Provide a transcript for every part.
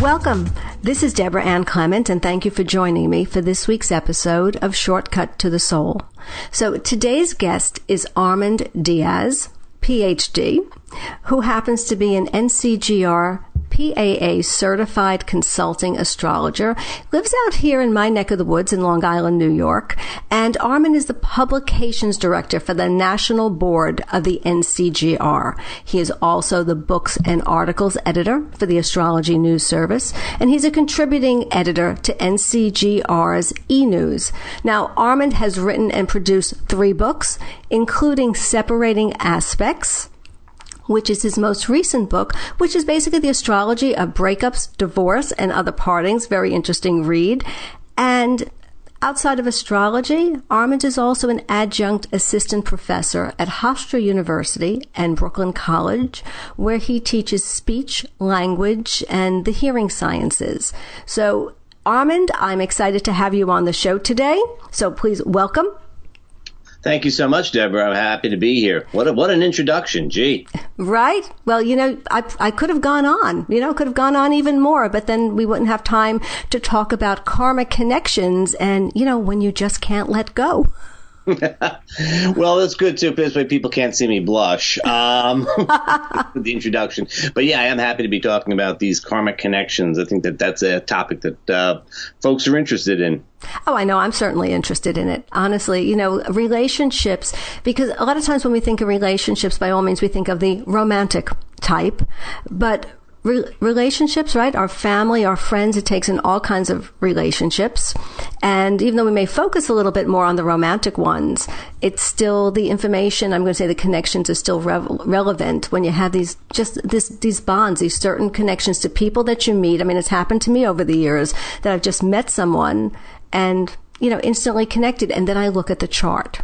Welcome. This is Debra Ann Clement, and thank you for joining me for this week's episode of Shortcut to the Soul. So today's guest is Armand Diaz, Ph.D., who happens to be an NCGR PAA certified consulting astrologer, lives out here in my neck of the woods in Long Island, New York, and Armand is the publications director for the National Board of the NCGR. He is also the books and articles editor for the Astrology News Service, and he's a contributing editor to NCGR's e-news. Now, Armand has written and produced 3 books, including Separating Aspects, which is his most recent book, which is basically the astrology of breakups, divorce, and other partings. Very interesting read. And outside of astrology, Armand is also an adjunct assistant professor at Hofstra University and Brooklyn College, where he teaches speech, language, and the hearing sciences. So, Armand, I'm excited to have you on the show today. So please welcome. Thank you so much, Debra. I'm happy to be here. What an introduction. Gee. Right? Well, I could have gone on, could have gone on even more, but then we wouldn't have time to talk about karmic connections and, when you just can't let go. Well, that's good too. This way people can't see me blush with the introduction. But yeah, I am happy to be talking about these karmic connections. I think that's a topic that folks are interested in. Oh, I know. I'm certainly interested in it. Honestly, relationships, because a lot of times when we think of relationships, by all means, we think of the romantic type, but relationships, right? Our family, our friends, it takes in all kinds of relationships. And even though we may focus a little bit more on the romantic ones, it's still the information, I'm going to say the connections are still relevant when you have these bonds, these certain connections to people that you meet. I mean, it's happened to me over the years that I've just met someone and, instantly connected. And then I look at the chart.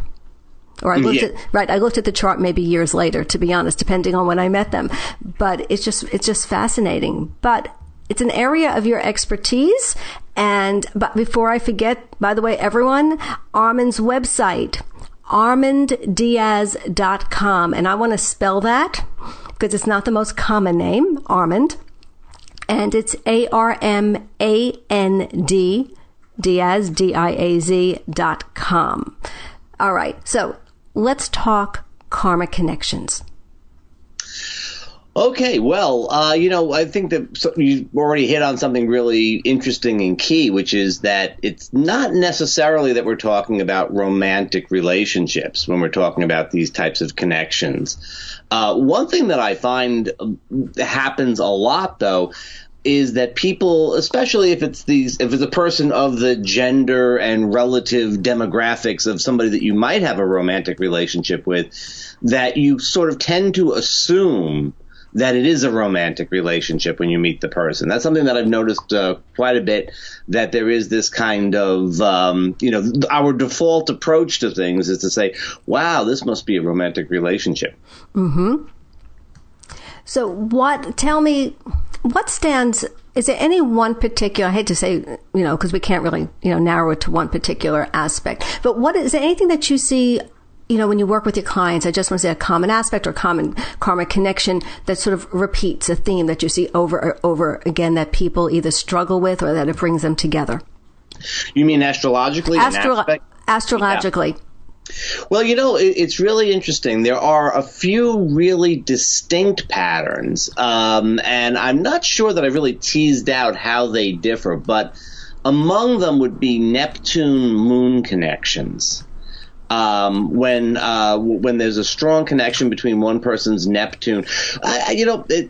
Or I looked at the chart maybe years later, to be honest, depending on when I met them. But it's just fascinating. But it's an area of your expertise. But before I forget, by the way, everyone, Armand's website, armanddiaz.com. And I want to spell that because it's not the most common name, Armand. And it's ARMAND, Diaz, DIAZ.com. All right. So let's talk karmic connections. Okay, well, I think that you already hit on something really interesting and key, which is that it's not necessarily that we're talking about romantic relationships when we're talking about these types of connections. One thing that I find happens a lot, though, is that people, especially if it's a person of the gender and relative demographics of somebody that you might have a romantic relationship with, that you sort of tend to assume that it is a romantic relationship when you meet the person. That's something that I've noticed quite a bit, that there is this kind of, our default approach to things is to say, wow, this must be a romantic relationship. Mm-hmm. So tell me, what stands, is there any one particular, I hate to say, because we can't really, narrow it to one particular aspect, but is there anything that you see, when you work with your clients, I just want to say a common aspect or common karmic connection that sort of repeats a theme that you see over again that people either struggle with or that it brings them together? You mean astrologically? Astrologically. Yeah. Well, it's really interesting. There are a few really distinct patterns, and I'm not sure that I really teased out how they differ, but among them would be Neptune-Moon connections. When there's a strong connection between one person's Neptune,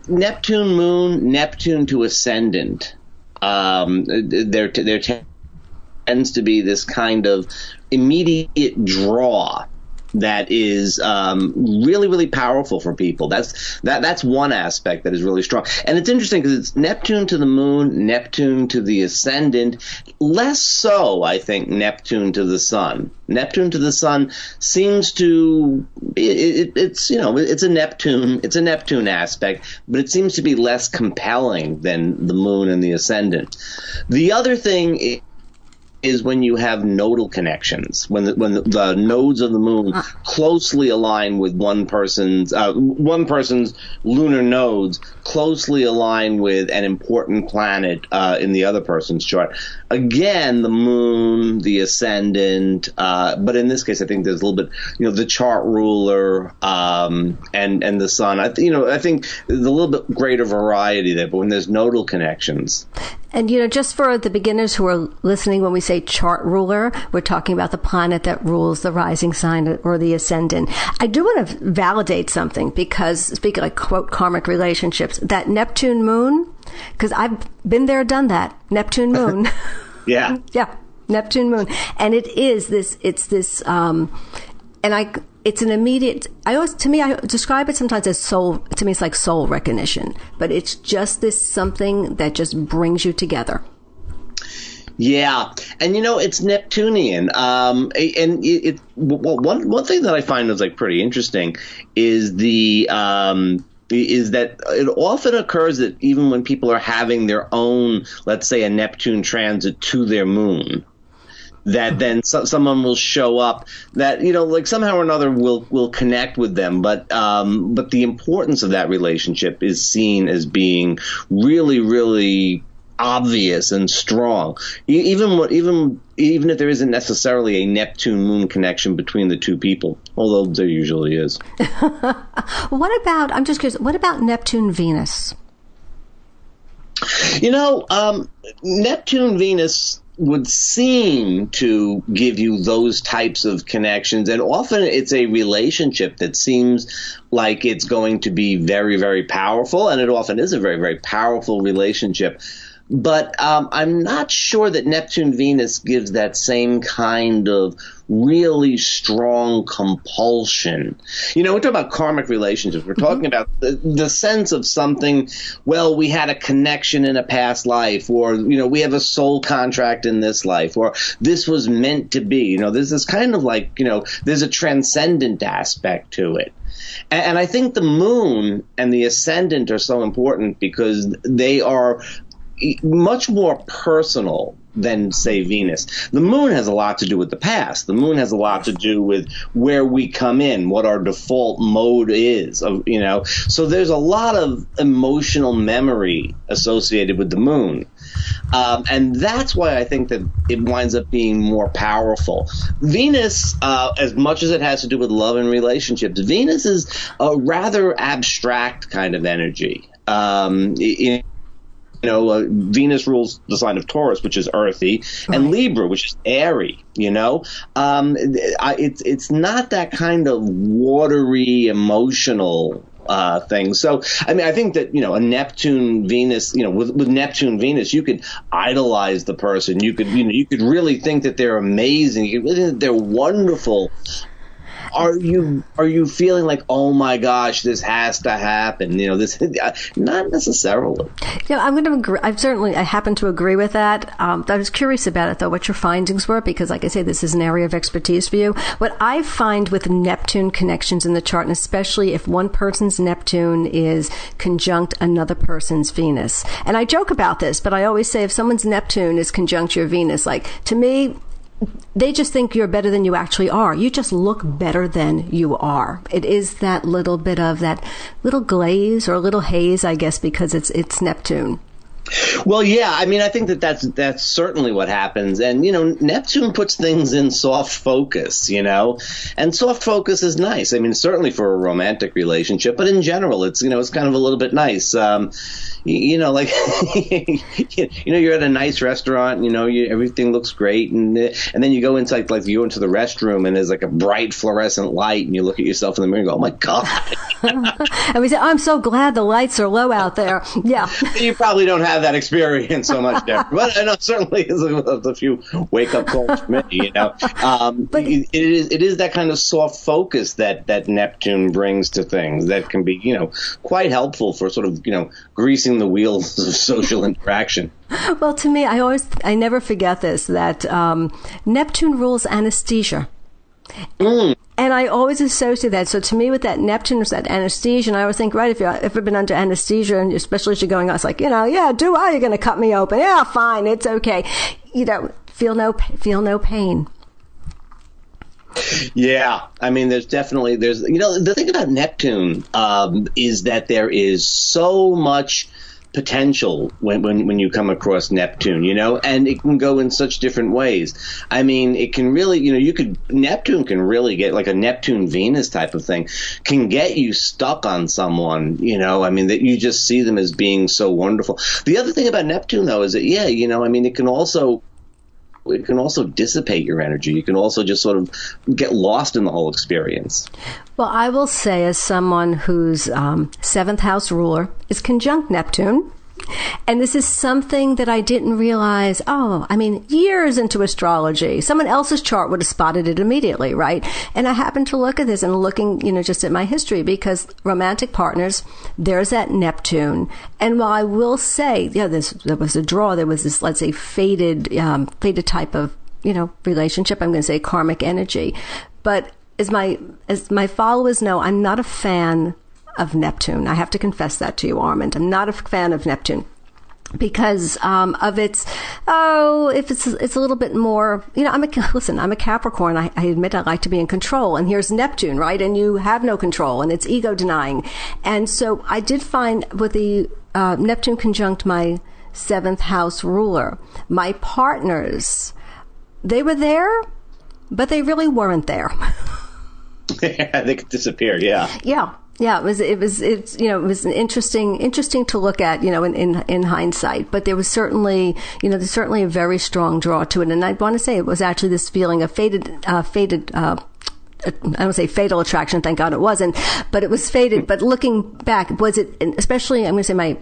Neptune-Moon, Neptune to ascendant, there tends to be this kind of immediate draw that is really, really powerful for people. That's one aspect that is really strong. And it's interesting because it's Neptune to the moon, Neptune to the ascendant, less so, I think, Neptune to the sun. Neptune to the sun seems to it's a Neptune aspect, but it seems to be less compelling than the moon and the ascendant. The other thing is when you have nodal connections, when the nodes of the moon closely align with one person's lunar nodes closely align with an important planet in the other person's chart. Again, the moon, the ascendant, but in this case, I think there's a little bit, the chart ruler and the sun. I think there's a little bit greater variety there, but when there's nodal connections. And, just for the beginners who are listening, when we say chart ruler, we're talking about the planet that rules the rising sign or the ascendant. I do want to validate something because, speaking like, quote, karmic relationships, that Neptune moon, because I've been there, done that, Neptune moon. Yeah. Yeah, Neptune moon. And it's an immediate, I describe it sometimes as soul, to me it's like soul recognition, but it's just this something that just brings you together. Yeah, and it's Neptunian, one thing that I find is like pretty interesting is is that it often occurs that even when people are having their own, let's say a Neptune transit to their moon, that then someone will show up that, like somehow or another will connect with them. But the importance of that relationship is seen as being really, really obvious and strong, even if there isn't necessarily a Neptune moon connection between the two people, although there usually is. I'm just curious, what about Neptune Venus? Neptune Venus would seem to give you those types of connections, and often it's a relationship that seems like it's going to be very, very powerful, and it often is a very, very powerful relationship. But I'm not sure that Neptune-Venus gives that same kind of really strong compulsion. We're talking about karmic relationships. We're talking about the sense of something, well, we had a connection in a past life, or, we have a soul contract in this life, or this was meant to be. There's this kind of like, there's a transcendent aspect to it. And I think the moon and the ascendant are so important because they are much more personal than, say, Venus. The moon has a lot to do with the past. The moon has a lot to do with where we come in, what our default mode is, So there's a lot of emotional memory associated with the moon. And that's why I think that it winds up being more powerful. Venus, as much as it has to do with love and relationships, Venus is a rather abstract kind of energy. Venus rules the sign of Taurus, which is earthy, and Libra, which is airy. It's not that kind of watery, emotional thing. So, I think that, a Neptune Venus, with Neptune Venus, you could idolize the person. You could really think that they're amazing. You could really think that they're wonderful. Are you feeling like, oh my gosh, this has to happen? This not necessarily. I'm going to agree. I happen to agree with that. I was curious about it though, what your findings were, because like I say, this is an area of expertise for you. What I find with Neptune connections in the chart, and especially if one person's Neptune is conjunct another person's Venus, and I joke about this, but I always say if someone's Neptune is conjunct your Venus, like to me, they just think you're better than you actually are. You just look better than you are. It is that little bit of that little glaze or a little haze, I guess, because it's Neptune. Well, yeah, I think that's certainly what happens. And, Neptune puts things in soft focus, and soft focus is nice. Certainly for a romantic relationship, but in general, it's kind of a little bit nice. Like, you're at a nice restaurant, everything looks great. And then you go into like you go into the restroom and there's like a bright fluorescent light and you look at yourself in the mirror and go, oh my God. And we say, I'm so glad the lights are low out there. Yeah. You probably don't have that experience so much, Debra. But I know certainly there's a few wake up calls for me, But it is that kind of soft focus that Neptune brings to things that can be, quite helpful for sort of, greasing the wheels of social interaction. Well, to me, I never forget this, that Neptune rules anesthesia. And I always associate that. So to me, with that Neptune, that anesthesia, and I always think, right, if you've ever been under anesthesia, and especially as you're going on, it's like, yeah, you're going to cut me open. Yeah, fine, it's okay. feel no pain. Yeah, I mean, there's the thing about Neptune is that there is so much potential when you come across Neptune, and it can go in such different ways. I mean, it can really, Neptune can really get, like a Neptune Venus type of thing, can get you stuck on someone, I mean, that you just see them as being so wonderful. The other thing about Neptune, though, is that, I mean, it can also dissipate your energy. You can also just sort of get lost in the whole experience. Well, I will say, as someone whose seventh house ruler is conjunct Neptune, and this is something that I didn't realize, years into astrology, someone else's chart would have spotted it immediately, right? And I happened to look at this and looking, just at my history, because romantic partners, there's that Neptune. And while I will say, there was a draw, there was this, let's say, faded type of, relationship. I'm going to say karmic energy. But as my followers know, I'm not a fan of Neptune. I have to confess that to you, Armand. I'm not a fan of Neptune because of its, it's a little bit more, I'm a Capricorn. I admit I like to be in control. And here's Neptune, right? And you have no control, and it's ego denying. And so I did find with the Neptune conjunct my seventh house ruler, my partners, they were there, but they really weren't there. They could disappear. Yeah. Yeah. Yeah, it was an interesting to look at, in hindsight, but there was certainly a very strong draw to it. And I want to say it was actually this feeling of I don't say fatal attraction, thank God it wasn't, but it was faded. But looking back, was it, especially, I'm going to say my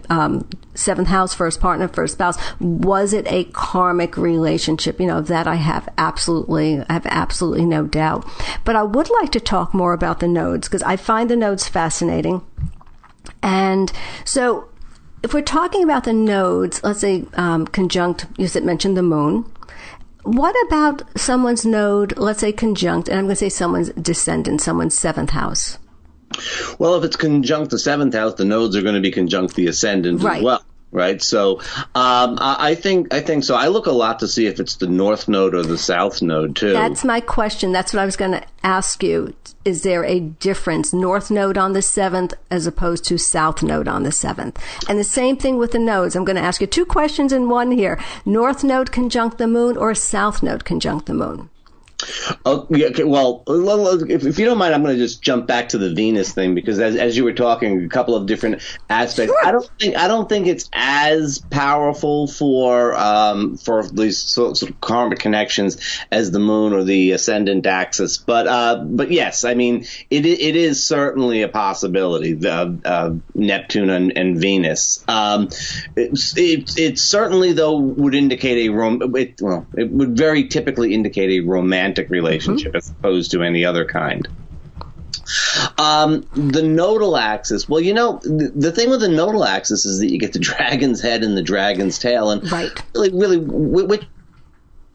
seventh house, first partner, first spouse, was it a karmic relationship? Of that I have absolutely no doubt. But I would like to talk more about the nodes, because I find the nodes fascinating. And so if we're talking about the nodes, let's say conjunct, you mentioned the moon. What about someone's node, let's say conjunct, and I'm going to say someone's descendant, someone's seventh house? Well, if it's conjunct the seventh house, the nodes are going to be conjunct the ascendant as well. Right. So I think so. I look a lot to see if it's the north node or the south node, too. That's my question. That's what I was going to ask you. Is there a difference, north node on the seventh as opposed to south node on the seventh? And the same thing with the nodes. I'm going to ask you two questions in one here. North node conjunct the moon or south node conjunct the moon? Oh, yeah, okay. Well, if you don't mind, I'm going to just jump back to the Venus thing, because as you were talking, a couple of different aspects. Sure. I don't think it's as powerful for these sort of karmic connections as the moon or the ascendant axis. But yes, I mean it is certainly a possibility. The Neptune and Venus. It certainly, though, would indicate it would very typically indicate a romantic relationship as opposed to any other kind. The nodal axis, well, the thing with the nodal axis is that you get the dragon's head and the dragon's tail, and really,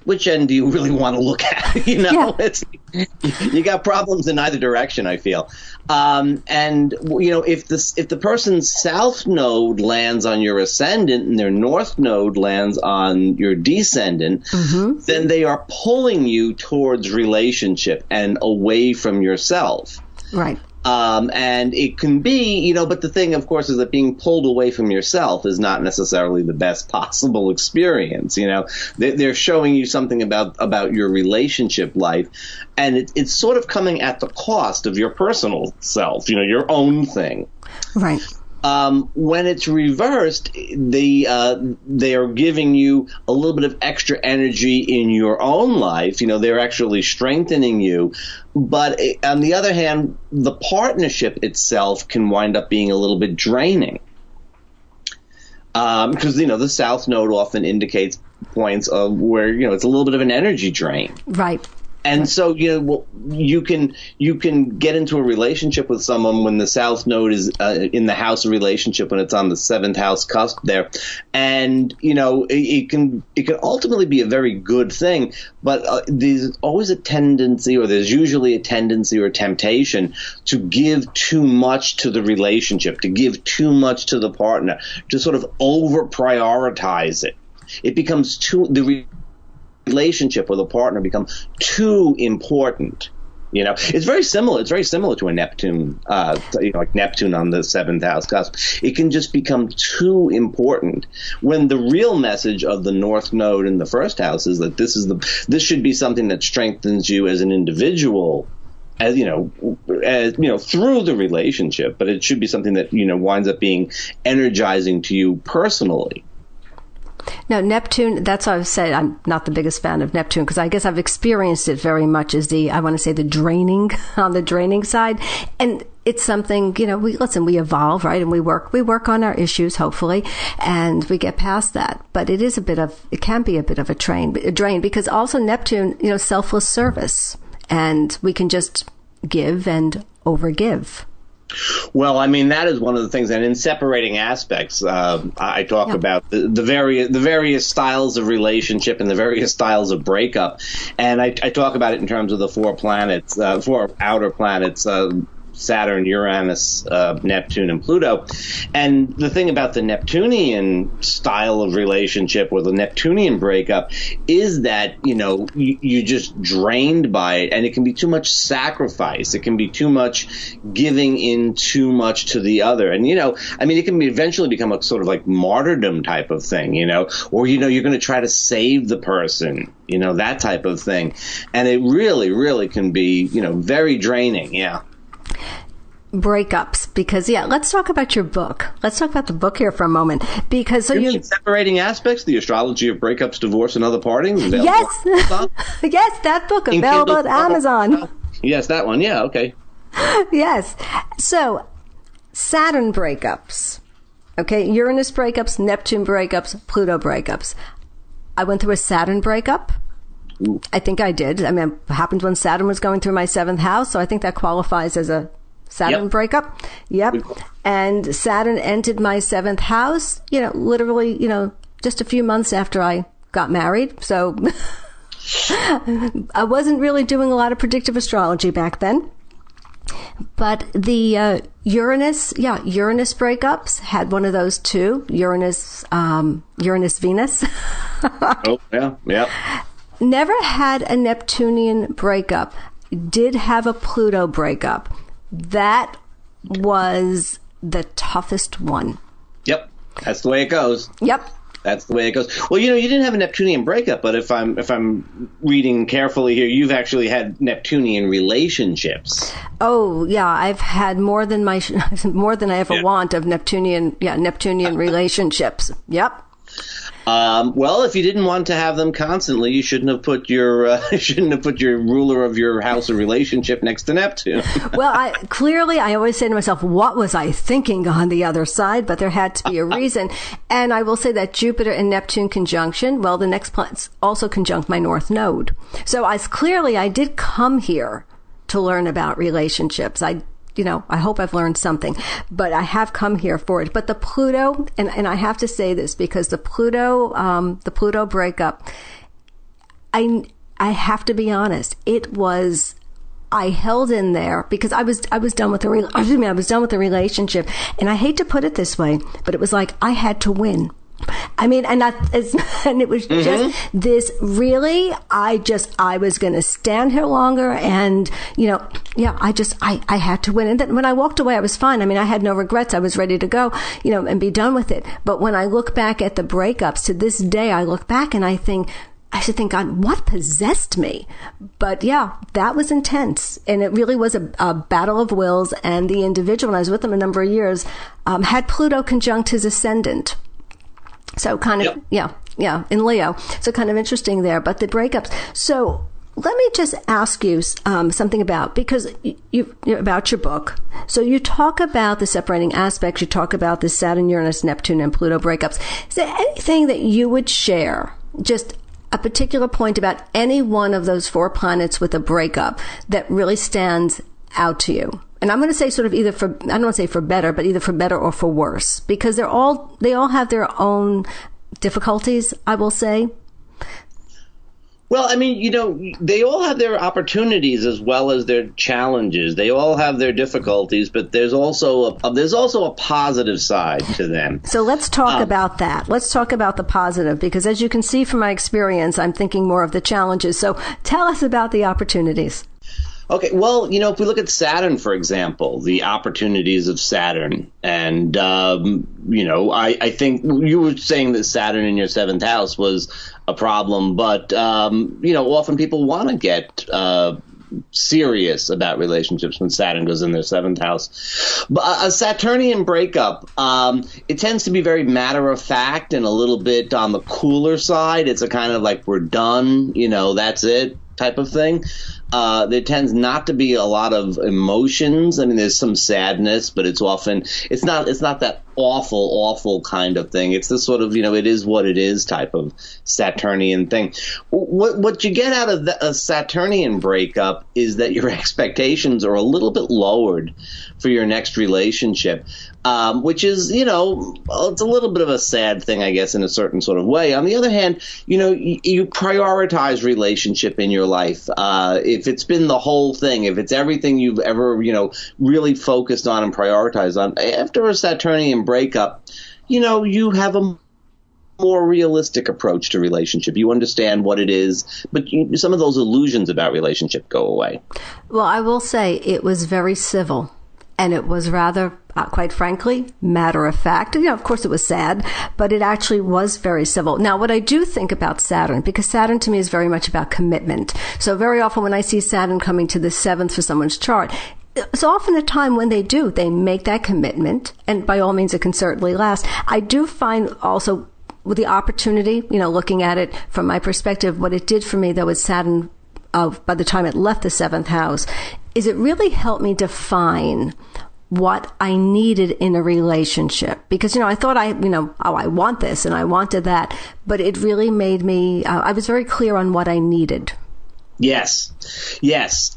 which end do you really want to look at? You got problems in either direction, I feel. And if the person's south node lands on your ascendant and their north node lands on your descendant, then they are pulling you towards relationship and away from yourself. Right. And it can be, but the thing, of course, is that being pulled away from yourself is not necessarily the best possible experience. They're showing you something about your relationship life, and it's sort of coming at the cost of your personal self, your own thing. Right. When it's reversed, they are giving you a little bit of extra energy in your own life. They're actually strengthening you. But on the other hand, the partnership itself can wind up being a little bit draining. Because, the south node often indicates points of where, it's a little bit of an energy drain. Right. And so, you can get into a relationship with someone when the south node is in the house of relationship, when it's on the seventh house cusp there. And, it can ultimately be a very good thing. But there's always a tendency, or there's usually a tendency or temptation to give too much to the relationship, to give too much to the partner, to sort of over prioritize it. It becomes relationship with a partner become too important. It's very similar. It's very similar to a Neptune, like Neptune on the seventh house cusp. It can just become too important when the real message of the North Node in the first house is that this should be something that strengthens you as an individual, through the relationship, but it should be something that, winds up being energizing to you personally. Now, Neptune, that's why I've said I'm not the biggest fan of Neptune, because I guess I've experienced it very much as the draining, on the draining side. And it's something, we evolve, right? And we work on our issues, hopefully, and we get past that. But it can be a bit of a drain, because also Neptune, selfless service, and we can just give and overgive. Well, that is one of the things, and in separating aspects, I talk about the various styles of relationship and the various styles of breakup, and I talk about it in terms of the four outer planets, Saturn, Uranus, Neptune, and Pluto. And the thing about the Neptunian style of relationship or the Neptunian breakup is that, you're just drained by it, and it can be too much sacrifice. It can be too much giving in too much to the other. And, it can eventually become a sort of like martyrdom type of thing, or, you're going to try to save the person, that type of thing. And it really, really can be, very draining. Yeah. Breakups, because let's talk about your book. Let's talk about the book here for a moment, because you separating aspects, the astrology of breakups, divorce, and other partings. Yes, yes, that book available at Amazon. Yes, that one. Yeah, okay. Yes. So Saturn breakups, okay, Uranus breakups, Neptune breakups, Pluto breakups. I went through a Saturn breakup. Ooh. I think I did. It happened when Saturn was going through my seventh house, so I think that qualifies as a Saturn breakup. Yep. And Saturn entered my seventh house, literally, just a few months after I got married. So I wasn't really doing a lot of predictive astrology back then. But the Uranus breakups had one of those too. Uranus Venus. Oh, yeah. Never had a Neptunian breakup. Did have a Pluto breakup. That was the toughest one. Yep. That's the way it goes. Yep. That's the way it goes. Well, you didn't have a Neptunian breakup, but if I'm reading carefully here, you've actually had Neptunian relationships. Oh, yeah, I've had more than I ever want of Neptunian relationships. Yep. Well, if you didn't want to have them constantly, you shouldn't have put your ruler of your house of relationship next to Neptune. Well, I always say to myself, what was I thinking on the other side? But there had to be a reason. And I will say that Jupiter and Neptune conjunction, well, the next planets also conjunct my North Node. So I did come here to learn about relationships. I hope I've learned something, but I have come here for it. But the Pluto, and I have to say this because the Pluto breakup, I have to be honest, I held in there because I was done with the relationship, and I hate to put it this way, but it was like I had to win. And it was just this really, I was going to stand here longer and, I had to win. And then when I walked away, I was fine. I had no regrets. I was ready to go, and be done with it. But when I look back at the breakups to this day, I look back and I should think, God, what possessed me? But that was intense. And it really was a battle of wills. And the individual, and I was with him a number of years, had Pluto conjunct his ascendant. So kind of, in Leo. So kind of interesting there, but the breakups. So let me just ask you something because about your book. So you talk about the separating aspects. You talk about the Saturn, Uranus, Neptune, and Pluto breakups. Is there anything that you would share, just a particular point about any one of those four planets with a breakup that really stands out to you? And I'm going to say sort of either I don't want to say for better, but either for better or for worse, because they all have their own difficulties, I will say. Well, I mean, they all have their opportunities as well as their challenges. They all have their difficulties, but there's also a positive side to them. So let's talk about that. Let's talk about the positive, because as you can see from my experience, I'm thinking more of the challenges. So tell us about the opportunities. Okay, well, if we look at Saturn, for example, the opportunities of Saturn, and, I think you were saying that Saturn in your seventh house was a problem, but, often people want to get serious about relationships when Saturn goes in their seventh house. But a Saturnian breakup, it tends to be very matter of fact and a little bit on the cooler side. It's a kind of like, we're done, that's it type of thing. There tends not to be a lot of emotions. I mean, there's some sadness, but it's not that awful kind of thing. It's this sort of, it is what it is type of Saturnian thing. What you get out of a Saturnian breakup is that your expectations are a little bit lowered for your next relationship, which is, it's a little bit of a sad thing, I guess, in a certain sort of way. On the other hand, you prioritize relationship in your life. If it's been the whole thing, if it's everything you've ever, really focused on and prioritized on, after a Saturnian breakup, you have a more realistic approach to relationship. You understand what it is, but some of those illusions about relationship go away. Well, I will say it was very civil. And it was rather, quite frankly, matter of fact. Of course it was sad, but it actually was very civil. Now, what I do think about Saturn, because Saturn to me is very much about commitment. So very often when I see Saturn coming to the seventh for someone's chart, it's often a time when they make that commitment. And by all means, it can certainly last. I do find also with the opportunity, looking at it from my perspective, what it did for me, though, with Saturn, by the time it left the seventh house, is it really helped me define what I needed in a relationship. Because, I thought I want this and I wanted that, but it really made me, I was very clear on what I needed. Yes.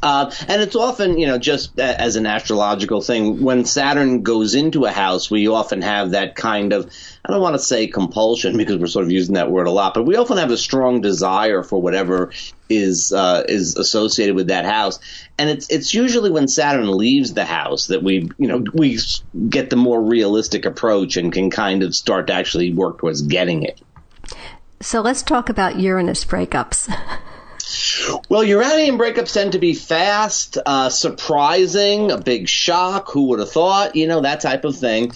And it's often, just as an astrological thing, when Saturn goes into a house, we often have that kind of, I don't want to say compulsion because we're sort of using that word a lot, but we often have a strong desire for whatever is associated with that house. And it's usually when Saturn leaves the house that we get the more realistic approach and can kind of start to actually work towards getting it. So let's talk about Uranus breakups. Well, Uranian breakups tend to be fast, surprising, a big shock. Who would have thought? That type of thing.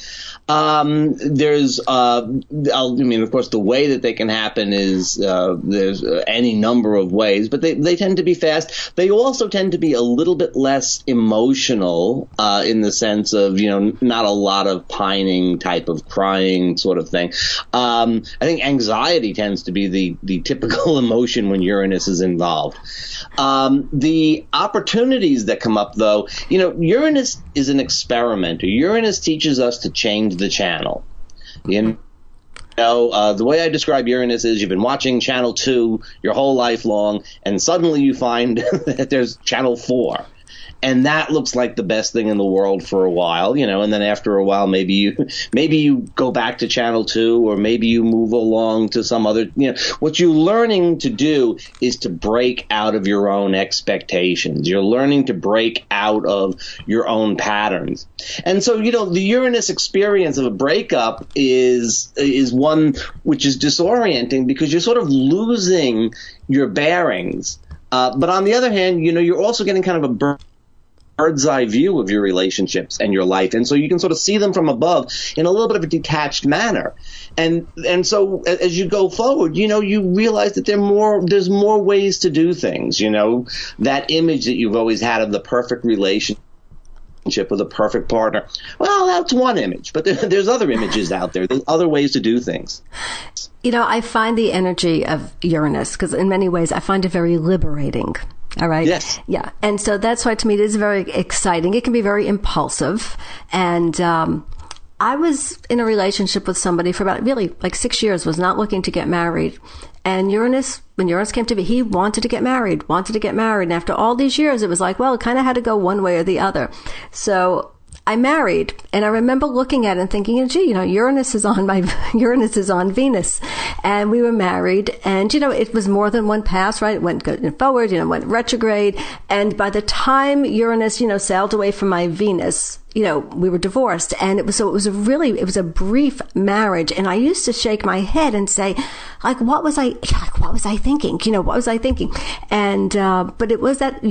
There's, of course, the way that they can happen is there's any number of ways, but they tend to be fast. They also tend to be a little bit less emotional in the sense of, not a lot of pining type of crying sort of thing. I think anxiety tends to be the typical emotion when Uranus is involved. The opportunities that come up, though, Uranus is an experimenter. Uranus teaches us to change the channel. The way I describe Uranus is you've been watching Channel 2 your whole life long, and suddenly you find that there's Channel 4. And that looks like the best thing in the world for a while, and then after a while, maybe you go back to Channel 2, or maybe you move along to some other, what you're learning to do is to break out of your own expectations. You're learning to break out of your own patterns. And so, the Uranus experience of a breakup is one which is disorienting because you're sort of losing your bearings. But on the other hand, you're also getting kind of a bird's eye view of your relationships and your life. And so you can sort of see them from above in a little bit of a detached manner. And so as you go forward, you realize that there's more ways to do things. That image that you've always had of the perfect relationship with a perfect partner. Well, that's one image, but there's other images out there. There's other ways to do things. I find the energy of Uranus, because in many ways I find it very liberating. All right. Yes. Yeah. And so that's why to me it is very exciting. It can be very impulsive. And I was in a relationship with somebody for about really like 6 years, was not looking to get married. And when Uranus came to me, he wanted to get married. And after all these years, it was like, well, it kind of had to go one way or the other. So I married, and I remember looking at it and thinking, gee, Uranus is on Venus, and we were married, and it was more than one pass, right? It went good and forward, went retrograde, and by the time Uranus, sailed away from my Venus, we were divorced, and it was a brief marriage, and I used to shake my head and say, like, what was I thinking? What was I thinking? And, but it was that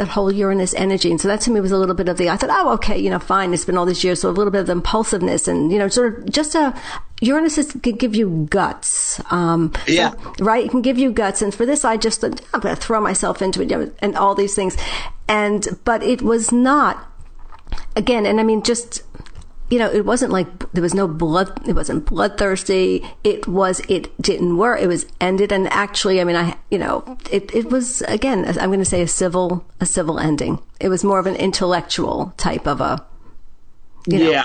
whole Uranus energy. And so that to me was a little bit of I thought, oh, okay, fine. It's been all these years. So a little bit of impulsiveness and, sort of just Uranus can give you guts. Yeah. So, right. It can give you guts. And for this, I just thought, I'm going to throw myself into it, and all these things. But it was not, again, and I mean, just, it wasn't like there was no blood. It wasn't bloodthirsty. It didn't work. It was ended. And actually, I mean, it was, again, I'm going to say a civil ending. It was more of an intellectual type of Yeah.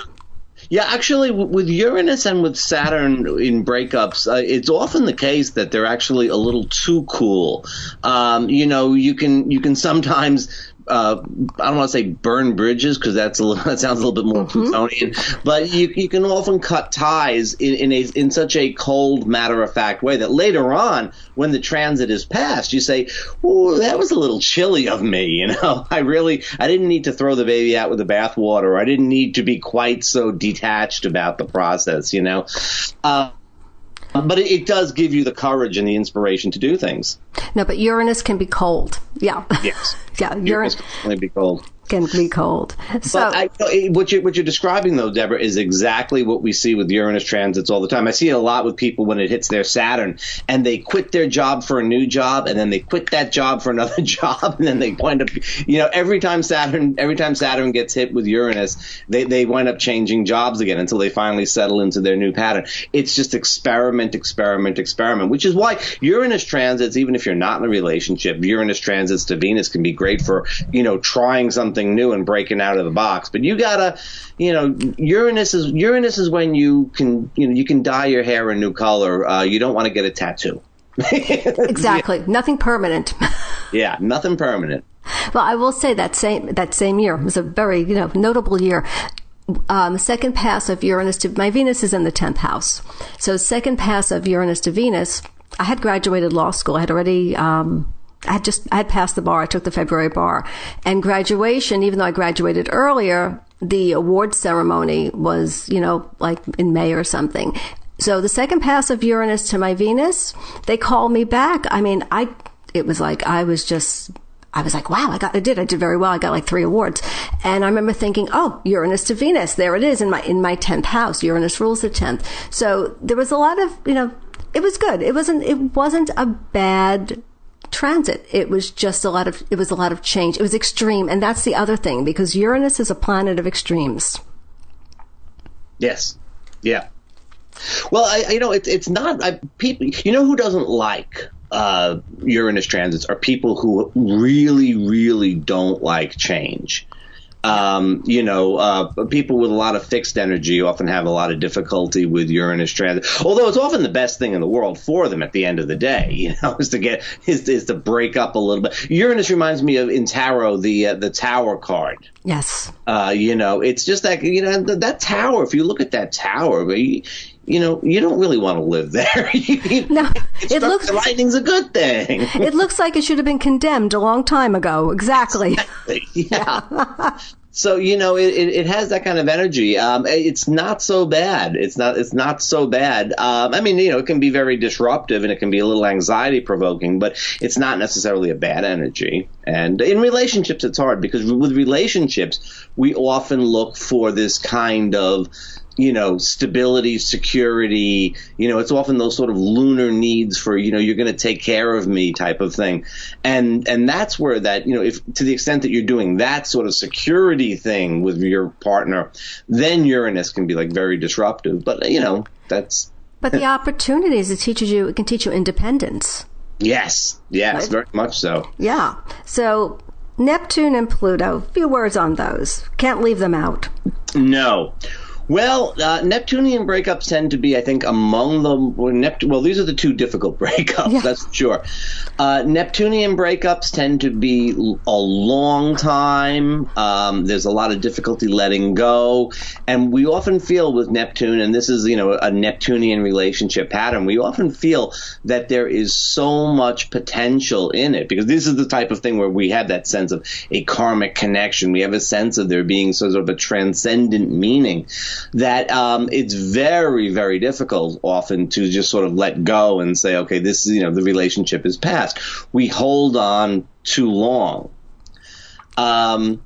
Yeah, actually, with Uranus and with Saturn in breakups, it's often the case that they're actually a little too cool. You can sometimes, I don't want to say burn bridges, because that sounds a little bit more Plutonian, but you can often cut ties in such a cold, matter-of-fact way that later on, when the transit is past, you say, "Oh, that was a little chilly of me." I didn't need to throw the baby out with the bathwater. I didn't need to be quite so detached about the process. But it does give you the courage and the inspiration to do things. No, but Uranus can be cold. Yeah. Yes. Yeah. Uranus can definitely be cold. Can be cold. So, what you're describing, though, Debra, is exactly what we see with Uranus transits all the time. I see it a lot with people when it hits their Saturn, and they quit their job for a new job, and then they quit that job for another job, and then they wind up, every time Saturn gets hit with Uranus, they wind up changing jobs again until they finally settle into their new pattern. It's just experiment, which is why Uranus transits, even if you're not in a relationship, Uranus transits to Venus can be great for, trying something new and breaking out of the box. But you gotta, Uranus is when you can dye your hair a new color. You don't want to get a tattoo. Exactly. Yeah. Nothing permanent. Yeah, nothing permanent. Well, I will say that same year was a very, notable year. Second pass of Uranus to my Venus is in the 10th house. So second pass of Uranus to Venus, I had graduated law school. I had already, I had passed the bar. I took the February bar, and graduation, even though I graduated earlier, the award ceremony was, like in May or something. So the second pass of Uranus to my Venus, they called me back. I mean, I was like, wow, I did very well. I got like 3 awards. And I remember thinking, oh, Uranus to Venus. There it is in my 10th house. Uranus rules the 10th. So there was a lot of, it was good. It wasn't a bad transit. It was just a lot of change. It was extreme. And that's the other thing, because Uranus is a planet of extremes. Yes. Yeah. Well, it's not people. Who doesn't like Uranus transits are people who really, really don't like change. People with a lot of fixed energy often have a lot of difficulty with Uranus transit, although it's often the best thing in the world for them at the end of the day, is to break up a little bit. Uranus reminds me of, in tarot, the Tower card. Yes. It's just that, that tower, if you look at that tower, you don't really want to live there. No, lightning's a good thing. It looks like it should have been condemned a long time ago. Exactly. Yeah. So, it has that kind of energy. It's not so bad. It's not so bad. It can be very disruptive and it can be a little anxiety provoking, but it's not necessarily a bad energy. And in relationships, it's hard, because with relationships, we often look for this kind of, stability, security, it's often those sort of lunar needs for, you're going to take care of me type of thing. And that's where that, if to the extent that you're doing that sort of security thing with your partner, then Uranus can be like very disruptive. But, that's. But the opportunities, it can teach you independence. Yes, right? Very much so. Yeah. So Neptune and Pluto, few words on those. Can't leave them out. No. Well, Neptunian breakups tend to be, I think, among them. Well, these are the two difficult breakups, that's for sure. Neptunian breakups tend to be a long time. There's a lot of difficulty letting go. And we often feel with Neptune, and this is, a Neptunian relationship pattern, we often feel that there is so much potential in it, because this is the type of thing where we have that sense of a karmic connection. We have a sense of there being sort of a transcendent meaning that it's very, very difficult often to just sort of let go and say, okay, this is, the relationship is past. We hold on too long. The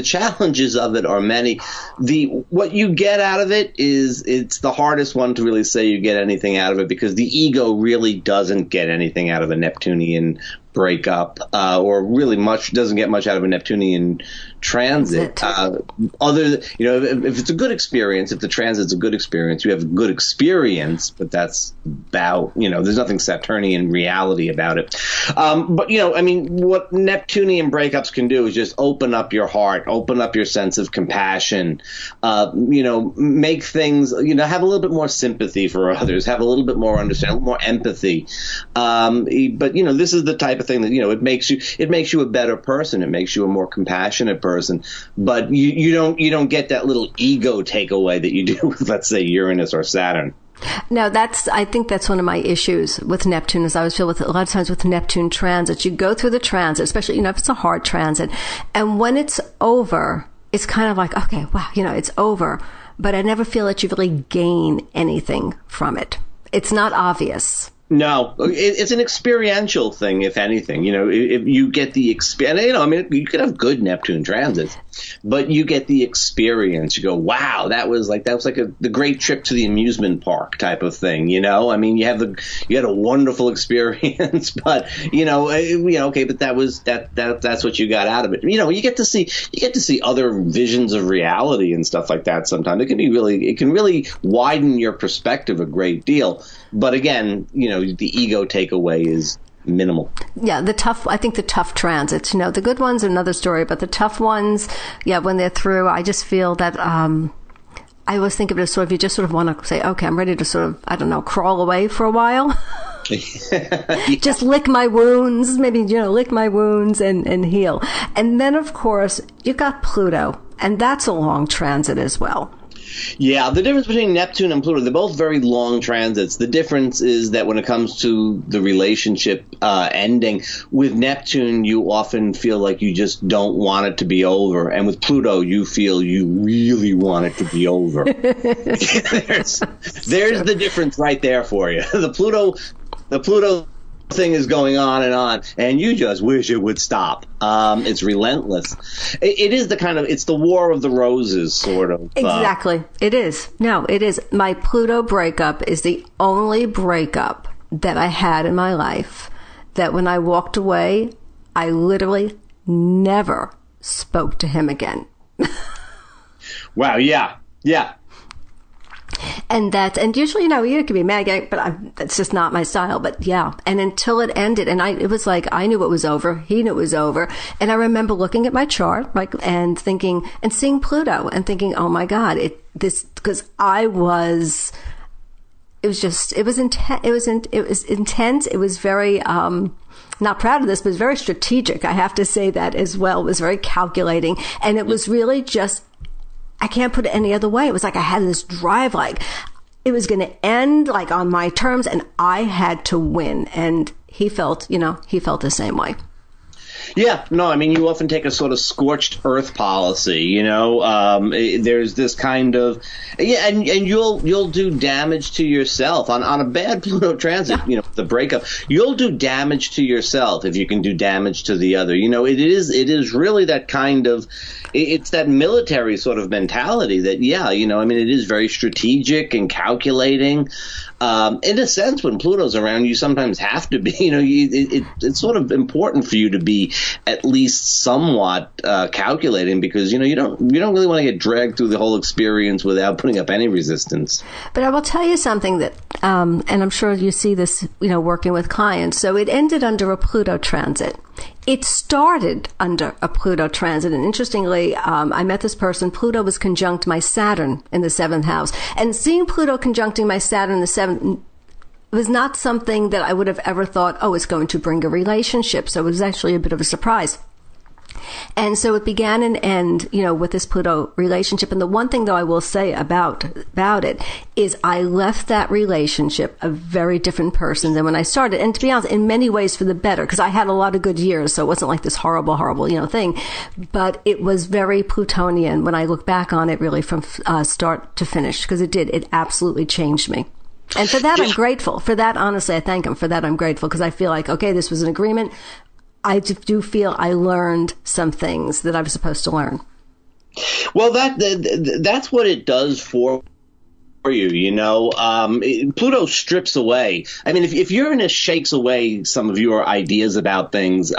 challenges of it are many. What you get out of it is, it's the hardest one to really say you get anything out of it, because the ego really doesn't get anything out of a Neptunian breakup, or really doesn't get much out of a Neptunian transit. Other than, if it's a good experience, if the transit's a good experience, you have a good experience, but that's about, there's nothing Saturnian reality about it. But, what Neptunian breakups can do is just open up your heart, open up your sense of compassion, make things, have a little bit more sympathy for others, have a little bit more understanding, more empathy. But, this is the type of thing that, it makes you a better person. It makes you a more compassionate person. But you don't get that little ego takeaway that you do with, let's say, Uranus or Saturn. Now, I think that's one of my issues with Neptune, is I always feel with a lot of times with Neptune transits, you go through the transit, especially, if it's a hard transit, and when it's over, it's kind of like, okay, wow, it's over, but I never feel that you really gain anything from it. It's not obvious. No, it's an experiential thing, if anything. If you get the experience, you could have good Neptune transits, but you get the experience. You go, wow, that was like the great trip to the amusement park type of thing. You had a wonderful experience, but okay, but that's what you got out of it. You get to see other visions of reality and stuff like that. Sometimes it can really widen your perspective a great deal. But again, the ego takeaway is minimal. Yeah, I think the tough transits, the good ones are another story, but the tough ones, when they're through, I just feel that, I always think of it as sort of, you just sort of want to say, okay, I'm ready to sort of, I don't know, crawl away for a while. Just lick my wounds, maybe, lick my wounds and heal. And then, of course, you got Pluto, and that's a long transit as well. Yeah, the difference between Neptune and Pluto, they're both very long transits. The difference is that when it comes to the relationship ending, with Neptune, you often feel like you just don't want it to be over. And with Pluto, you feel you really want it to be over. There's the difference right there for you. The Pluto thing is going on, and you just wish it would stop. It's relentless. It is it's the war of the roses, sort of. Exactly. It is. No, it is. My Pluto breakup is the only breakup that I had in my life that when I walked away, I literally never spoke to him again. Wow. Yeah. And usually, you can be mad, but that's just not my style. But yeah. And until it ended, and it was like, I knew it was over. He knew it was over. And I remember looking at my chart, and thinking, and seeing Pluto and thinking, oh my God, because it was intense. It was very, not proud of this, but it was very strategic. I have to say that as well. It was very calculating. And it was really just, I can't put it any other way. It was like I had this drive, like it was going to end like on my terms, and I had to win. And he felt the same way. Yeah, no, you often take a sort of scorched earth policy, there's this kind of, and you'll do damage to yourself on a bad Pluto transit, the breakup, you'll do damage to yourself if you can do damage to the other. It is really that kind of, it's that military sort of mentality that, it is very strategic and calculating. In a sense, when Pluto's around, you sometimes have to be, it's sort of important for you to be at least somewhat calculating, because, you don't really want to get dragged through the whole experience without putting up any resistance. But I will tell you something that, and I'm sure you see this, working with clients. So it ended under a Pluto transit. It started under a Pluto transit. And interestingly, I met this person. Pluto was conjunct my Saturn in the 7th house. And seeing Pluto conjuncting my Saturn in the 7th was not something that I would have ever thought, oh, it's going to bring a relationship. So it was actually a bit of a surprise. And so it began and end, with this Pluto relationship. And the one thing, though, I will say about it is I left that relationship a very different person than when I started. And to be honest, in many ways for the better, because I had a lot of good years. So it wasn't like this horrible, thing. But it was very Plutonian when I look back on it, really from start to finish, because it did. It absolutely changed me. And for that, I'm grateful. For that, honestly, I thank him. For that, I'm grateful, because I feel like, okay, this was an agreement. I do feel I learned some things that I was supposed to learn. Well, that's what it does for you. Pluto strips away. I mean, if Uranus shakes away some of your ideas about things,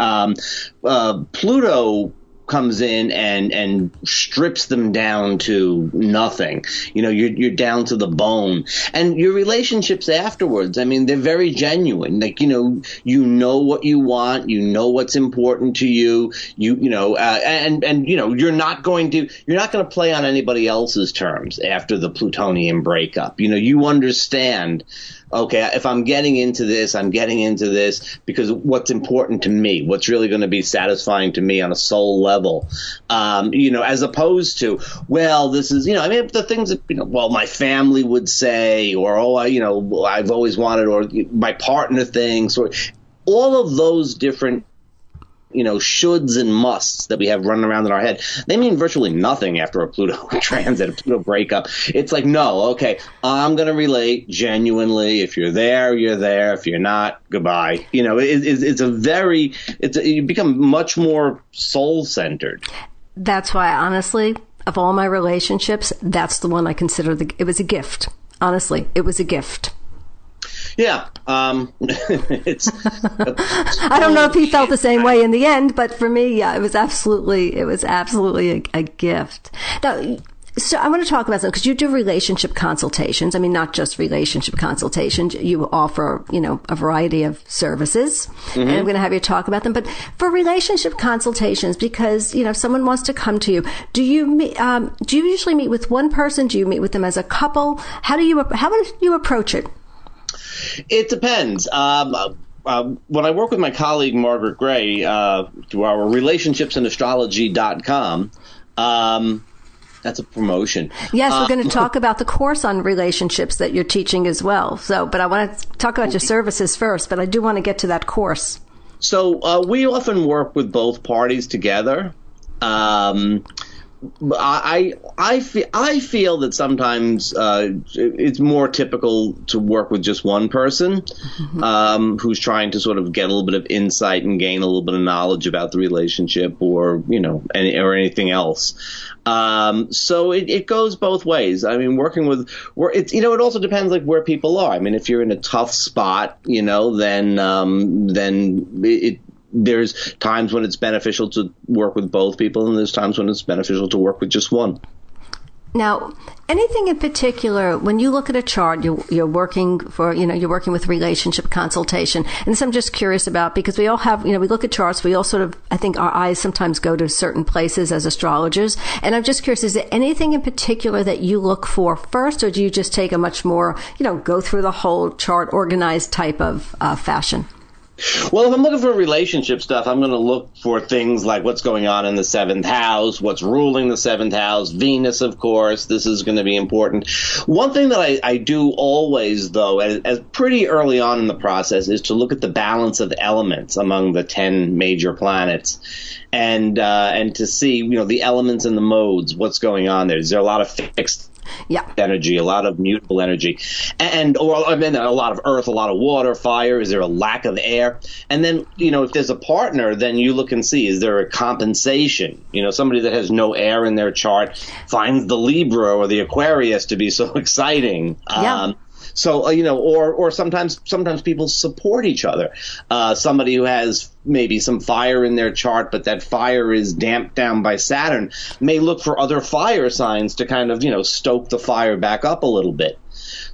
Pluto comes in and strips them down to nothing. You're down to the bone. And your relationships afterwards, I mean, they're very genuine. Like, you know what you want, you know what's important to you, you're not going to play on anybody else's terms after the Plutonian breakup. You understand, okay, if I'm getting into this because what's important to me, what's really going to be satisfying to me on a soul level, as opposed to, well, this is, the things that, my family would say, or, I've always wanted, or my partner thinks, or all of those different shoulds and musts that we have running around in our head, they mean virtually nothing after a Pluto transit, a Pluto breakup. It's like, no, okay, I'm going to relate genuinely. If you're there, you're there. If you're not, goodbye. You become much more soul-centered. That's why, honestly, of all my relationships, that's the one I consider it was a gift. Honestly, it was a gift. Yeah. It's I don't know if he felt the same way in the end, but for me, yeah, it was absolutely a gift. Now, so I want to talk about something, because you do relationship consultations. I mean, not just relationship consultations. You offer, a variety of services, and I'm going to have you talk about them. But for relationship consultations, because, if someone wants to come to you, do you usually meet with one person? Do you meet with them as a couple? How do you approach it? It depends. When I work with my colleague Margaret Gray through our relationships.astrology.com, that's a promotion. Yes, we're going to talk about the course on relationships that you're teaching as well. But I want to talk about your services first, but I do want to get to that course. So we often work with both parties together. I feel that sometimes it's more typical to work with just one person who's trying to sort of get a little bit of insight and gain a little bit of knowledge about the relationship, or or anything else. So it goes both ways. I mean, it also depends like where people are. I mean, if you're in a tough spot, then there's times when it's beneficial to work with both people, and there's times when it's beneficial to work with just one. Now, anything in particular, when you look at a chart, you're working with relationship consultation. And this I'm just curious about, because we all have, we look at charts, we all sort of, I think our eyes sometimes go to certain places as astrologers. And I'm just curious, is there anything in particular that you look for first, or do you just take a much more, go through the whole chart organized type of fashion? Well, if I'm looking for relationship stuff, I'm going to look for things like what's going on in the 7th house, what's ruling the 7th house, Venus, of course. This is going to be important. One thing that I do always, though, as pretty early on in the process, is to look at the balance of elements among the 10 major planets, and to see, the elements and the modes, what's going on there. Is there a lot of fixed energy, a lot of mutable energy, and a lot of earth, a lot of water, fire? Is there a lack of air? And then, if there's a partner, then you look and see, is there a compensation? Somebody that has no air in their chart finds the Libra or the Aquarius to be so exciting. So, or sometimes people support each other. Somebody who has maybe some fire in their chart, but that fire is damped down by Saturn, may look for other fire signs to kind of, stoke the fire back up a little bit.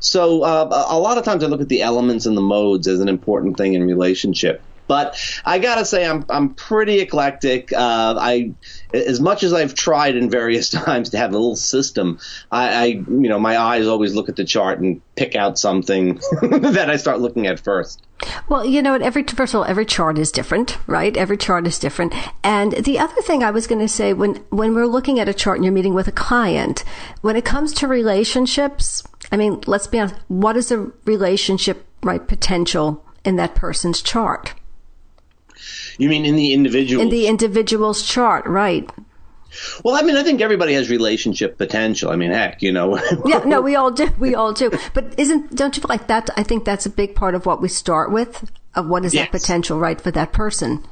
So a lot of times I look at the elements and the modes as an important thing in relationship. But I gotta say, I'm pretty eclectic. As much as I've tried in various times to have a little system, my eyes always look at the chart and pick out something that I start looking at first. Well, you know, first of all, every chart is different, right? Every chart is different. And the other thing I was going to say, when we're looking at a chart and you're meeting with a client, when it comes to relationships, I mean, let's be honest, what is a relationship, right, potential in that person's chart? You mean in the individual? In the individual's chart, right. Well, I mean, I think everybody has relationship potential. I mean, heck, you know. Yeah, no, we all do. We all do. But don't you feel like that? I think that's a big part of what we start with, of what is that potential, right, for that person.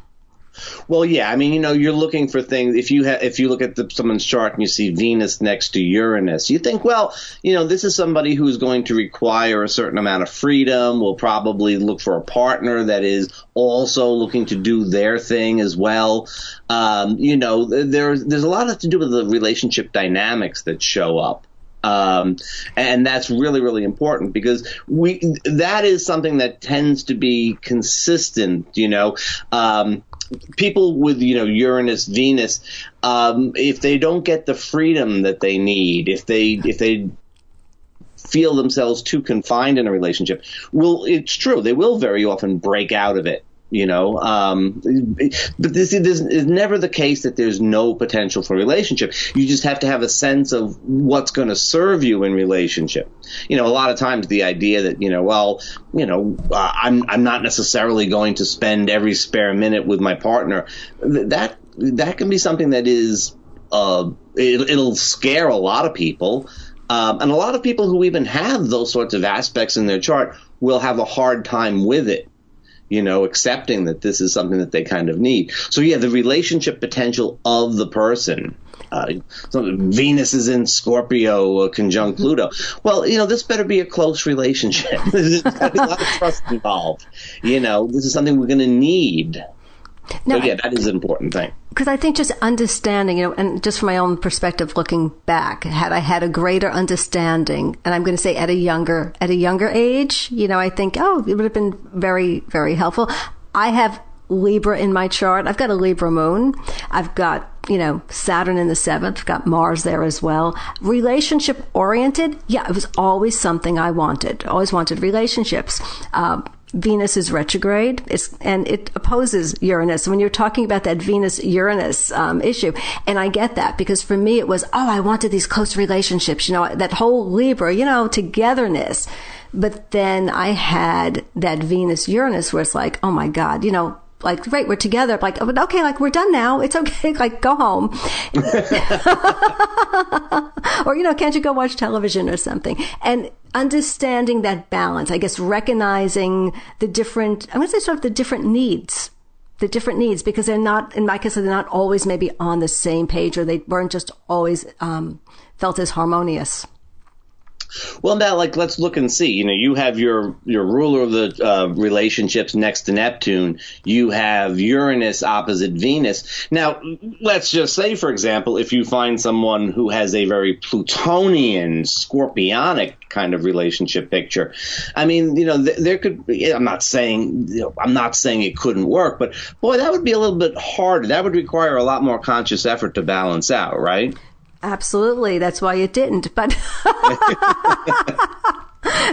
Well, yeah, I mean, you know, you're looking for things. If you look at someone's chart and you see Venus next to Uranus, you think, well, you know, this is somebody who's going to require a certain amount of freedom. Will probably look for a partner that is also looking to do their thing as well. You know, there's a lot to do with the relationship dynamics that show up. And that's really, really important because that is something that tends to be consistent, you know. People with, you know, Uranus, Venus, if they don't get the freedom that they need, if they feel themselves too confined in a relationship, it's true, they will very often break out of it. You know, but this is never the case that there's no potential for relationship. You just have to have a sense of what's going to serve you in relationship. You know, a lot of times the idea that, you know, well, you know, I'm not necessarily going to spend every spare minute with my partner. That can be something that is it'll scare a lot of people. And a lot of people who even have those sorts of aspects in their chart will have a hard time with it. You know, accepting that this is something that they kind of need. So, yeah, the relationship potential of the person. So Venus is in Scorpio, conjunct Pluto. Well, you know, this better be a close relationship. There's got to be a lot of trust involved. You know, this is something we're going to need. Now, so, yeah, that is an important thing. Because I think just understanding, you know, and just from my own perspective looking back, had I had a greater understanding, and I'm going to say at a younger age, you know, I think, it would have been very, very helpful. I have Libra in my chart. I've got a Libra moon. I've got, you know, Saturn in the 7th. I've got Mars there as well. Relationship oriented. Yeah, it was always something I wanted. Always wanted relationships. Venus is retrograde, and it opposes Uranus. When you're talking about that Venus-Uranus issue, and I get that, because for me it was, I wanted these close relationships, you know, that whole Libra, you know, togetherness. But then I had that Venus-Uranus where it's like, oh my God, you know, like, right, we're together. Like, okay, like, we're done now. It's okay. Like, go home. Or, you know, can't you go watch television or something? And understanding that balance, I guess, recognizing the different, I'm going to say sort of the different needs, because they're not, in my case, they're not always maybe on the same page, or they weren't just always felt as harmonious. Well, now, like, let's look and see. You know, you have your ruler of the relationships next to Neptune. You have Uranus opposite Venus. Now, let's just say, for example, if you find someone who has a very Plutonian, Scorpionic kind of relationship picture, I mean, you know, there could be. I'm not saying it couldn't work, but boy, that would be a little bit harder. That would require a lot more conscious effort to balance out, right? Absolutely. That's why it didn't. But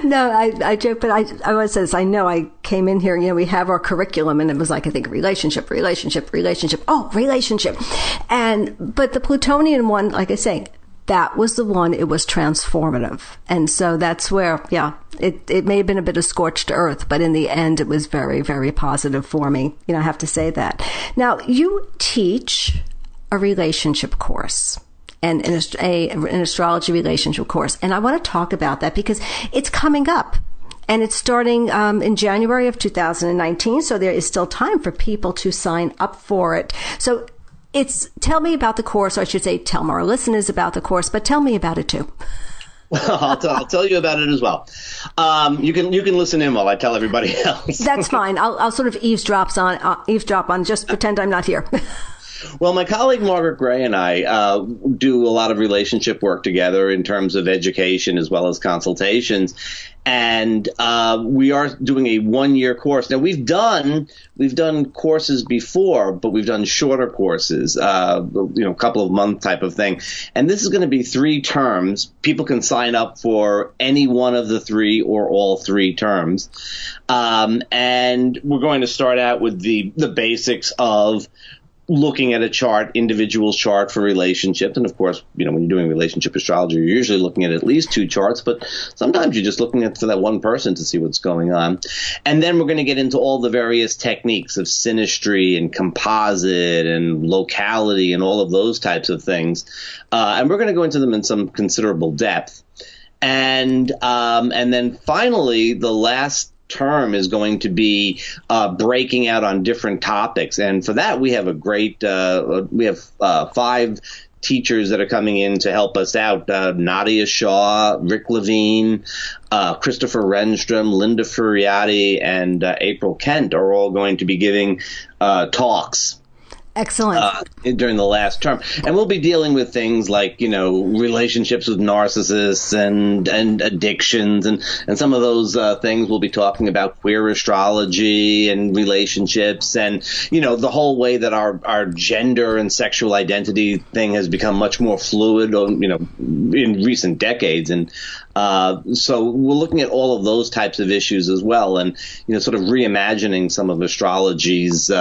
no, I joke, but I always say this. I know I came in here, you know, we have our curriculum and it was like, I think relationship. Oh, relationship. But the Plutonian one, like I say, that was the one, it was transformative. And so that's where, yeah, it may have been a bit of scorched earth, but in the end, it was very, very positive for me. You know, I have to say that. Now, you teach a relationship course. And an astrology relationship course. And I want to talk about that because it's coming up. And it's starting in January of 2019. So there is still time for people to sign up for it. So tell me about the course, or I should say tell our listeners about the course, but tell me about it too. Well, I'll tell you about it as well. You can listen in while I tell everybody else. That's fine. I'll sort of eavesdrop on, just pretend I'm not here. Well, my colleague Margaret Gray and I do a lot of relationship work together in terms of education as well as consultations. And we are doing a 1-year course. Now, we've done courses before, but we've done shorter courses, a couple of month type of thing. And this is going to be 3 terms. People can sign up for any one of the 3 or all 3 terms. And we're going to start out with the basics of looking at a chart, individual chart for relationships. And of course, when you're doing relationship astrology, you're usually looking at least 2 charts, but sometimes you're just looking at for that one person to see what's going on. And then we're going to get into all the various techniques of synastry and composite and locality and all of those types of things. And we're going to go into them in some considerable depth. And then finally, the last term is going to be breaking out on different topics. And for that, we have we have 5 teachers that are coming in to help us out. Nadia Shaw, Rick Levine, Christopher Renstrom, Linda Furiati, and April Kent are all going to be giving talks. Excellent. During the last term. And we'll be dealing with things like, relationships with narcissists and addictions and some of those things. We'll be talking about queer astrology and relationships and, the whole way that our gender and sexual identity thing has become much more fluid, in recent decades. And so we're looking at all of those types of issues as well and, sort of reimagining some of astrology's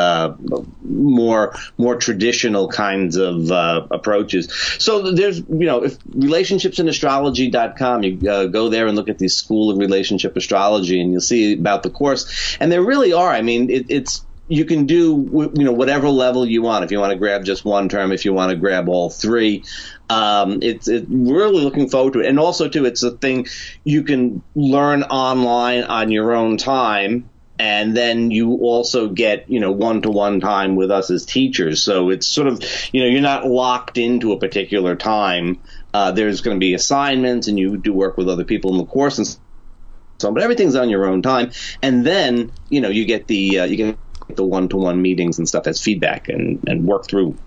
more traditional kinds of approaches. So there's, if relationshipsandastrology.com, you go there and look at the School of Relationship Astrology and you'll see about the course. And there really are. I mean, it's you can do, whatever level you want. If you want to grab just one term, if you want to grab all 3. It's really looking forward to it. And also, too, it's a thing you can learn online on your own time. And then you also get, one-to-one time with us as teachers. So it's sort of, you're not locked into a particular time. There's going to be assignments and you do work with other people in the course and so on, but everything's on your own time. And then, you get the one-to-one meetings and stuff as feedback and work through.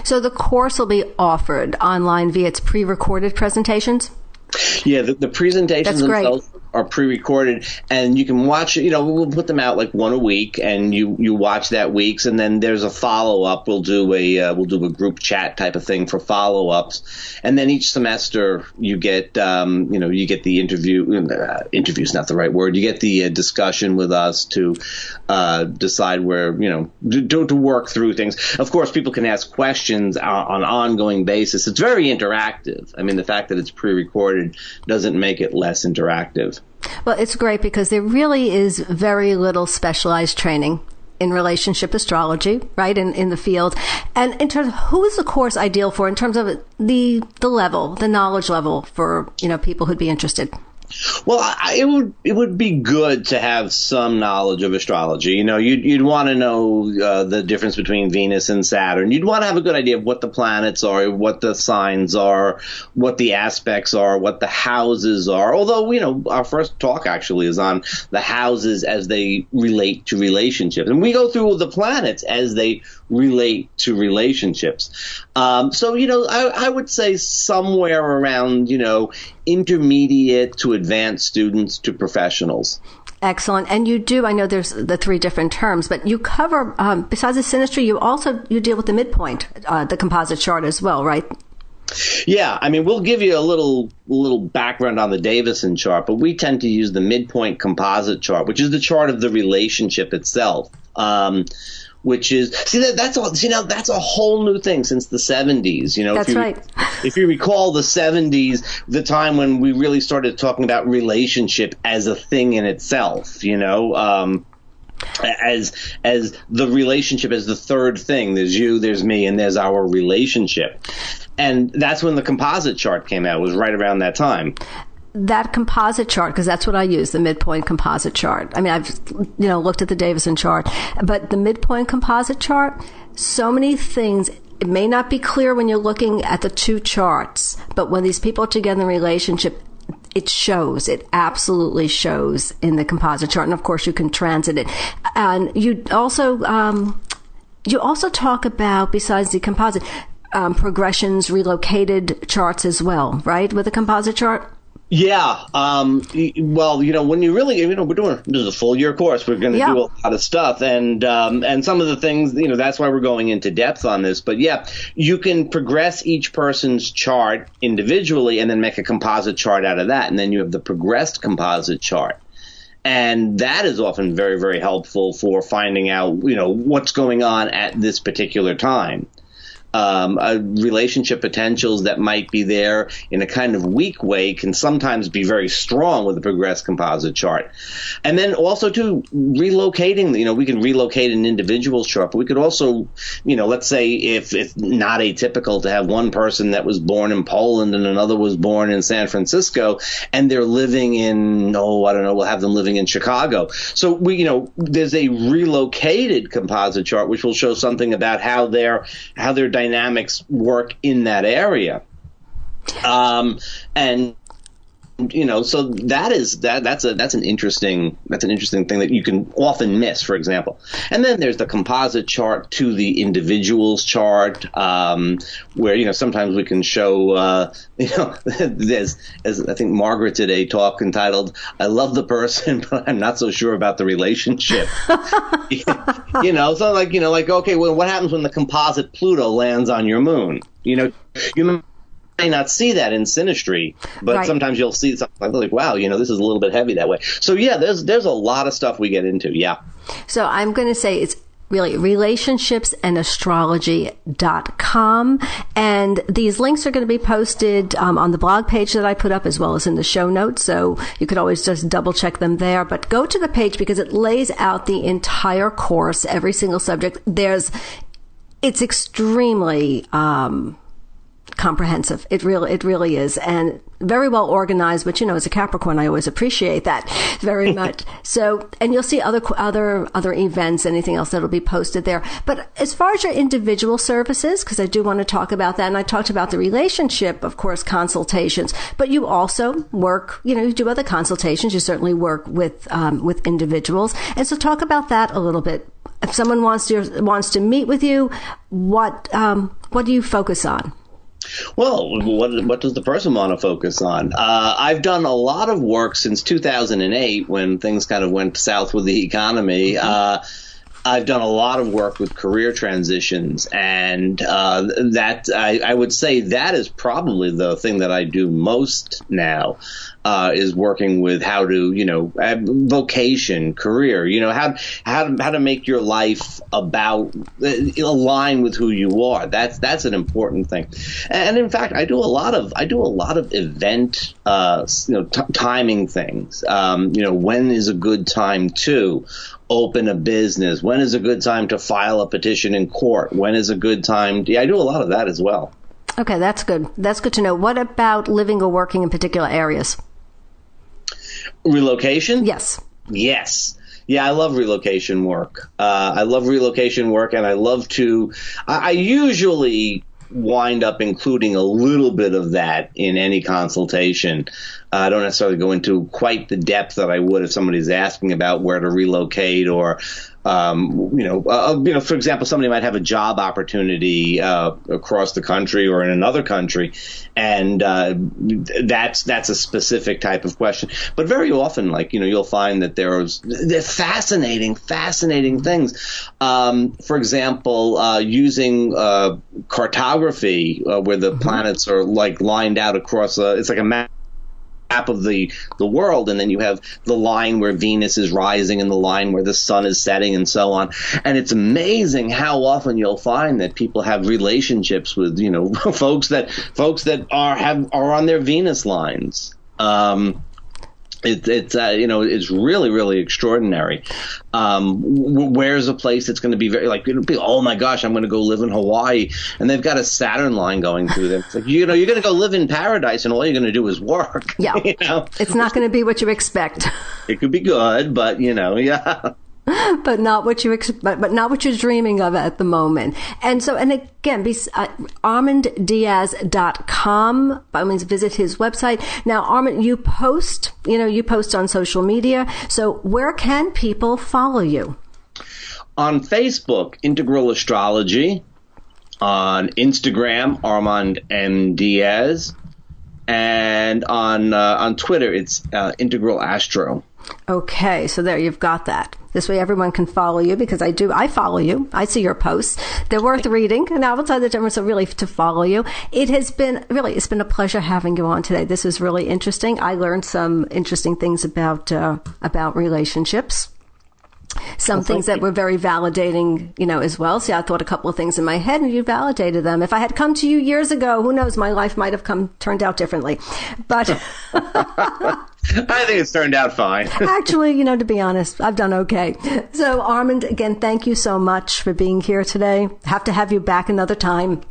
So the course will be offered online via its pre-recorded presentations? Yeah, the presentations themselves are pre-recorded, and you can watch it. We'll put them out like one a week, and you watch that week's, and then there's a follow-up. We'll do a group chat type of thing for follow-ups, and then each semester you get you get the interview. Interview's not the right word. You get the discussion with us to decide where to work through things. Of course, people can ask questions on an ongoing basis. It's very interactive. I mean, the fact that it's pre-recorded doesn't make it less interactive. Well, it's great because there really is very little specialized training in relationship astrology, right, in the field. And in terms of who is the course ideal for in terms of the level, the knowledge level for, people who'd be interested? Well, it would be good to have some knowledge of astrology. You'd want to know the difference between Venus and Saturn. You'd want to have a good idea of what the planets are, what the signs are, what the aspects are, what the houses are. Although, our first talk actually is on the houses as they relate to relationships. And we go through the planets as they relate to relationships. So, I would say somewhere around, intermediate to advanced students to professionals. Excellent. And you do, I know there's the 3 different terms, but you cover, besides the synastry, you deal with the midpoint, the composite chart as well, right? Yeah, I mean, we'll give you a little background on the Davison chart, but we tend to use the midpoint composite chart, which is the chart of the relationship itself. Which is that's a whole new thing since the 70s. That's right. If you recall the 70s, the time when we really started talking about relationship as a thing in itself, as the relationship as the third thing. There's you, there's me, and there's our relationship. And that's when the composite chart came out. It was right around that time. That composite chart, because that's what I use, the midpoint composite chart. I mean, I've, looked at the Davison chart, but the midpoint composite chart, so many things, it may not be clear when you're looking at the 2 charts, but when these people are together in a relationship, it shows. It absolutely shows in the composite chart. And of course, you can transit it. And you also, you also talk about, besides the composite, progressions, relocated charts as well, right? With a composite chart? Yeah. Well, when you really, this is a full year course. We're going to do a lot of stuff, and some of the things, that's why we're going into depth on this. But yeah, you can progress each person's chart individually and then make a composite chart out of that. And then you have the progressed composite chart. And that is often very, very helpful for finding out, what's going on at this particular time. Relationship potentials that might be there in a kind of weak way can sometimes be very strong with a progressed composite chart. And then also too, relocating, we can relocate an individual's chart, but we could also, let's say if it's not atypical to have one person that was born in Poland and another was born in San Francisco, and they're living in, we'll have them living in Chicago. So there's a relocated composite chart, which will show something about how their dynamics work in that area. So that's an interesting thing that you can often miss, for example. And then there's the composite chart to the individual's chart, where sometimes we can show there's, as I think Margaret did a talk entitled "I love the person, but I'm not so sure about the relationship." So like okay, well, what happens when the composite Pluto lands on your moon? You may not see that in synastry, but sometimes you'll see something like, wow, this is a little bit heavy that way. So yeah, there's a lot of stuff we get into. Yeah. So I'm going to say it's really relationshipsandastrology.com. And these links are going to be posted on the blog page that I put up, as well as in the show notes. So you could always just double check them there. But go to the page because it lays out the entire course, every single subject. It's extremely comprehensive. It really is, and very well organized. But as a Capricorn, I always appreciate that very much. So, and you'll see other events, anything else that'll be posted there. But as far as your individual services, because I do want to talk about that, and I talked about the relationship, of course, consultations. But you also work, you do other consultations. You certainly work with individuals, and so talk about that a little bit. If someone wants to meet with you, what do you focus on? Well, what does the person want to focus on? I've done a lot of work since 2008 when things kind of went south with the economy. I've done a lot of work with career transitions, and that I would say that is probably the thing that I do most now, is working with how to, vocation, career, how to make your life align with who you are. That's an important thing. And in fact, I do a lot of event, timing things. When is a good time to open a business? When is a good time to file a petition in court? When is a good time? I do a lot of that as well. Okay, that's good. That's good to know. What about living or working in particular areas? Relocation? Yes. Yeah, I love relocation work. And I love to – I usually wind up including a little bit of that in any consultation. I don't necessarily go into quite the depth that I would if somebody's asking about where to relocate, or for example, somebody might have a job opportunity across the country or in another country, and that's a specific type of question. But very often, you'll find that they're fascinating things. For example, using cartography, where the planets are lined out across it's like a map of the world, and then you have the line where Venus is rising and the line where the sun is setting and so on. And it's amazing how often you'll find that people have relationships with folks that are on their Venus lines. It's really, really extraordinary. Where's a place that's going to be very oh my gosh, I'm going to go live in Hawaii, and they've got a Saturn line going through them. It's like, you're going to go live in paradise, and all you're going to do is work. Yeah, it's not going to be what you expect. It could be good, but yeah. But not what you expect, but not what you're dreaming of at the moment. And so, and again, ArmandDiaz.com. By all means, visit his website. Now, Armand, you post on social media. So where can people follow you? On Facebook, Integral Astrology. On Instagram, Armand M. Diaz. And on Twitter, it's Integral Astro. Okay, so there, you've got that. This way everyone can follow you, because I follow you. I see your posts. They're worth reading. And I will tell you the difference, so really to follow you. It's been a pleasure having you on today. This is really interesting. I learned some interesting things about relationships. Some things that were very validating, as well. See, I thought a couple of things in my head and you validated them. If I had come to you years ago, who knows, my life might have turned out differently. But I think it's turned out fine. Actually, to be honest, I've done okay. So, Armand, again, thank you so much for being here today. Have to have you back another time.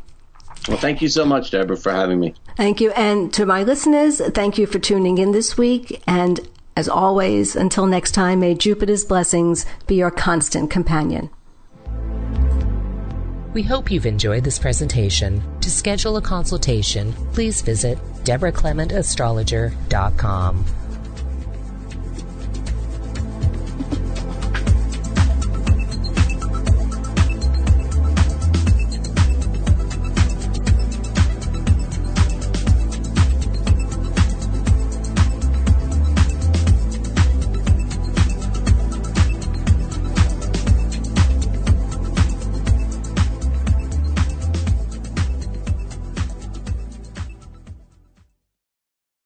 Well, thank you so much, Debra, for having me. Thank you. And to my listeners, thank you for tuning in this week. And as always, until next time, may Jupiter's blessings be your constant companion. We hope you've enjoyed this presentation. To schedule a consultation, please visit DebraClementAstrologer.com.